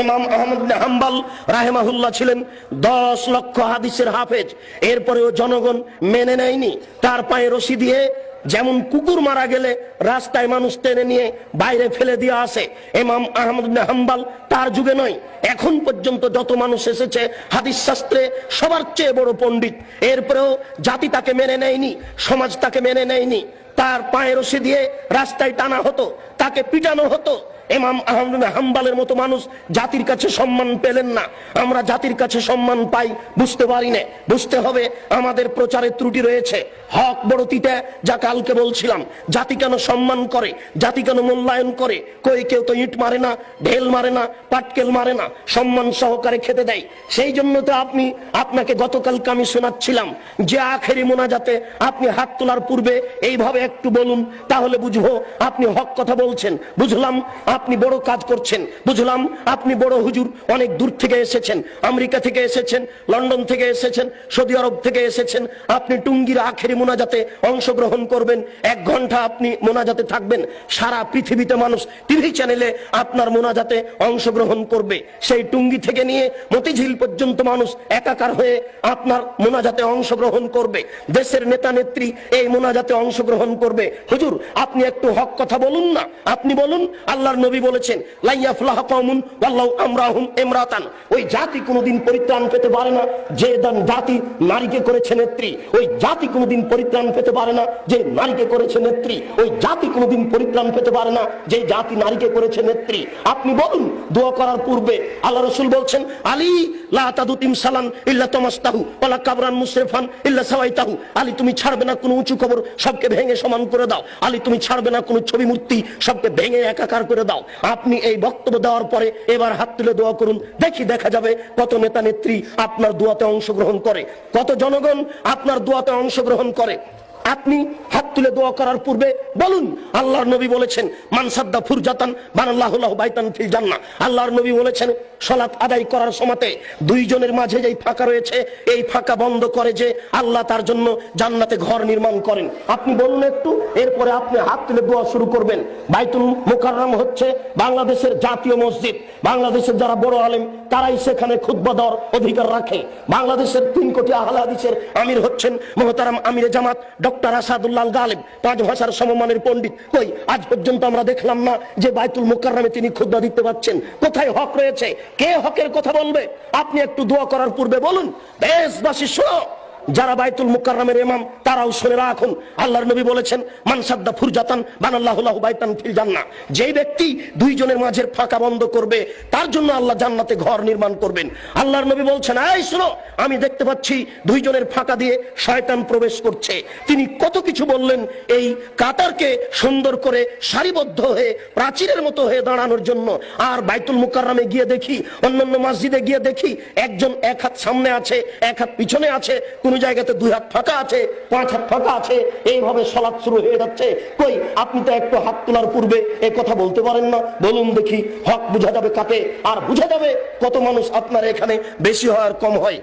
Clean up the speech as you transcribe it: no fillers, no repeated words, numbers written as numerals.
ইমাম আহমদ ইবনে হাম্বল রাহিমাহুল্লাহ ছিলেন 10 লক্ষ হাদিসের হাফেজ, এরপরেও জনগণ মেনে নেয়নি। তার পায়ে রশি দিয়ে যেমন কুকুর মারা গেলে রাস্তায় মানুষ টেনে নিয়ে বাইরে ফেলে দিয়ে আসে, ইমাম আহমদ ইবনে হাম্বল তার যুগে নয়, এখন পর্যন্ত যত মানুষ এসেছে হাদিস শাস্ত্রে সবার চেয়ে বড় পণ্ডিত, এরপরেও জাতি তাকে মেনে নেয়নি, সমাজ তাকে মেনে নেয়নি। তার পায়ে রশি দিয়ে রাস্তায় টানা হতো, তাকে পিটানো হতো। ইমাম আহমদ ইবনে হাম্বলের মতো মানুষ জাতির কাছে সম্মান পেলেন না। আমরা জাতির কাছে সম্মান পাই বুঝতে পারি না। বুঝতে হবে আমাদের প্রচারের ত্রুটি রয়েছে। হক বড় তিতা, যা কালকে বলছিলাম। জাতি কেন সম্মান করে, জাতি কেন মূল্যায়ন করে? কই কেউ তো ইট মারে না, ঢেল মারে না, পাটকেল মারে না, সম্মান সহকারে খেতে দেয়। সেই জন্য তো আপনাকে গতকালকে আমি শোনাচ্ছিলাম যে আখেরি মোনাজাতে আপনি হাত তোলার পূর্বে এইভাবে একটু বলুন, তাহলে বুঝবো আপনি হক কথা বলছেন। বুঝলাম আপনি বড় কাজ করছেন, বুঝলাম আপনি বড় হুজুর, অনেক দূর থেকে এসেছেন, আমেরিকা থেকে এসেছেন, লন্ডন থেকে এসেছেন, সৌদি আরব থেকে এসেছেন। আপনি টুঙ্গির আখেরি মোনাজাতে অংশগ্রহণ করবেন, 1 ঘন্টা আপনি মোনাজাতে থাকবেন। সারা পৃথিবীতে মানুষ টিভি চ্যানেলে আপনার মোনাজাতে অংশগ্রহণ করবে। সেই টুঙ্গি থেকে নিয়ে মতিঝিল পর্যন্ত মানুষ একাকার হয়ে আপনার মোনাজাতে অংশগ্রহণ করবে। দেশের নেতা নেত্রী এই মোনাজাতে অংশগ্রহণ করবে। হুজুর আপনি একটু হক কথা বলুন না, আপনি বলুন। আল্লাহর নবী বলেছেন লা ইয়াফলাহু কওমুন ওয়াল্লাহু আমরাহুম ইমরাতান। ওই জাতি কোনোদিন পরিত্রাণ পেতে পারে না যে জাতি নারীকে করেছে নেত্রী। ওই জাতি কোনোদিন পরিত্রাণ পেতে পারে না যে নারীকে করেছে নেত্রী। ওই জাতি কোনোদিন পরিত্রাণ পেতে পারে না যে জাতি নারীকে করেছে নেত্রী। আপনি বলুন দোয়া করার পূর্বে আল্লাহ রাসূল বলছেন আলী লা তাদুতিম সালান ইল্লা তামাস্তাহু ওয়ালা কাবরান মুসরিফান ইল্লা সাওয়াইতাহু। আলী তুমি ছাড়বে না কোনো উঁচু কবর, সবকে ভেঙে সমান করে দাও। আলী তুমি ছাড়বে না কোনো ছবি মূর্তি, সবকে ভেঙে একাকার করে দাও। আপনি এই বক্তব্য দেওয়ার পরে এবার হাত তুলে দোয়া করুন, দেখা যাবে কত নেতা নেত্রী আপনার দোয়াতে অংশগ্রহণ করে, কত জনগণ আপনার দোয়াতে অংশগ্রহণ করে। আপনি হাত তুলে দোয়া করার পূর্বে বলুন আল্লাহর নবী বলেছেন মান সাদ্দা ফুরজাতান বানাল্লাহু লাহু বাইতান ফিল জান্নাহ। আল্লাহর নবী বলেছেন সালাত আদায় করার সময়তে দুইজনের মাঝে যেই ফাঁকা রয়েছে এই ফাঁকা বন্ধ করে যে আল্লাহ তার জন্য জান্নাতে ঘর নির্মাণ করেন। আপনি বলুন একটু, এরপরে আপনি হাত তুলে দোয়া শুরু করবেন। বাইতুল মুকাররম হচ্ছে বাংলাদেশের জাতীয় মসজিদ। বাংলাদেশের যারা বড় আলেম তারাই সেখানে খুতবা দেওয়ার অধিকার রাখে। বাংলাদেশের 3 কোটি আহলে হাদিসের আমির হচ্ছেন মুহতারাম আমিরে জামাত ডক্টর আসাদুল্লাহ গালিব, 5 ভাষার সমমানের পণ্ডিত। কই আজ পর্যন্ত আমরা দেখলাম না যে বাইতুল মুকাররমে তিনি খুতবা দিতে পারছেন। কোথায় হক রয়েছে? কে হকের কথা বলবে? আপনি একটু দোয়া করার পূর্বে বলুন। দেশবাসী শোনো, যারা বাইতুল মুকাররমের ইমাম তারাও শুনে রাখুন। আল্লাহর নবী বলেছেন মান সাদ্দা ফুরজাতান বানাল্লাহু লাহু বাইতান ফিল জান্নাহ। যেই ব্যক্তি দুইজনের মাঝের ফাঁকা বন্ধ করবে তার জন্য আল্লাহ জান্নাতে ঘর নির্মাণ করবেন। আল্লাহর নবী বলছেন এই শুনো, আমি দেখতে পাচ্ছি দুইজনের ফাঁকা দিয়ে শয়তান প্রবেশ করছে। তিনি কত কিছু বললেন এই কাতারকে সুন্দর করে সারিবদ্ধ হয়ে প্রাচীরের মতো হয়ে দাঁড়ানোর জন্য। আর বাইতুল মুকাররমে গিয়ে দেখি, অন্যান্য মসজিদে গিয়ে দেখি একজন 1 হাত সামনে আছে, 1 হাত পিছনে আছে, কোন জায়গাতে 2 হাত ফাঁকা আছে, 5 হাত ফাঁকা আছে, এইভাবে সালাত শুরু হয়ে যাচ্ছে। কই আপনি তো একটু হাত তোলার পূর্বে এই কথা বলতে পারেন না? বলুন দেখি, হক বোঝা যাবে কাতে, আর বোঝা যাবে কত মানুষ আপনার এখানে বেশি হয় আর কম হয়।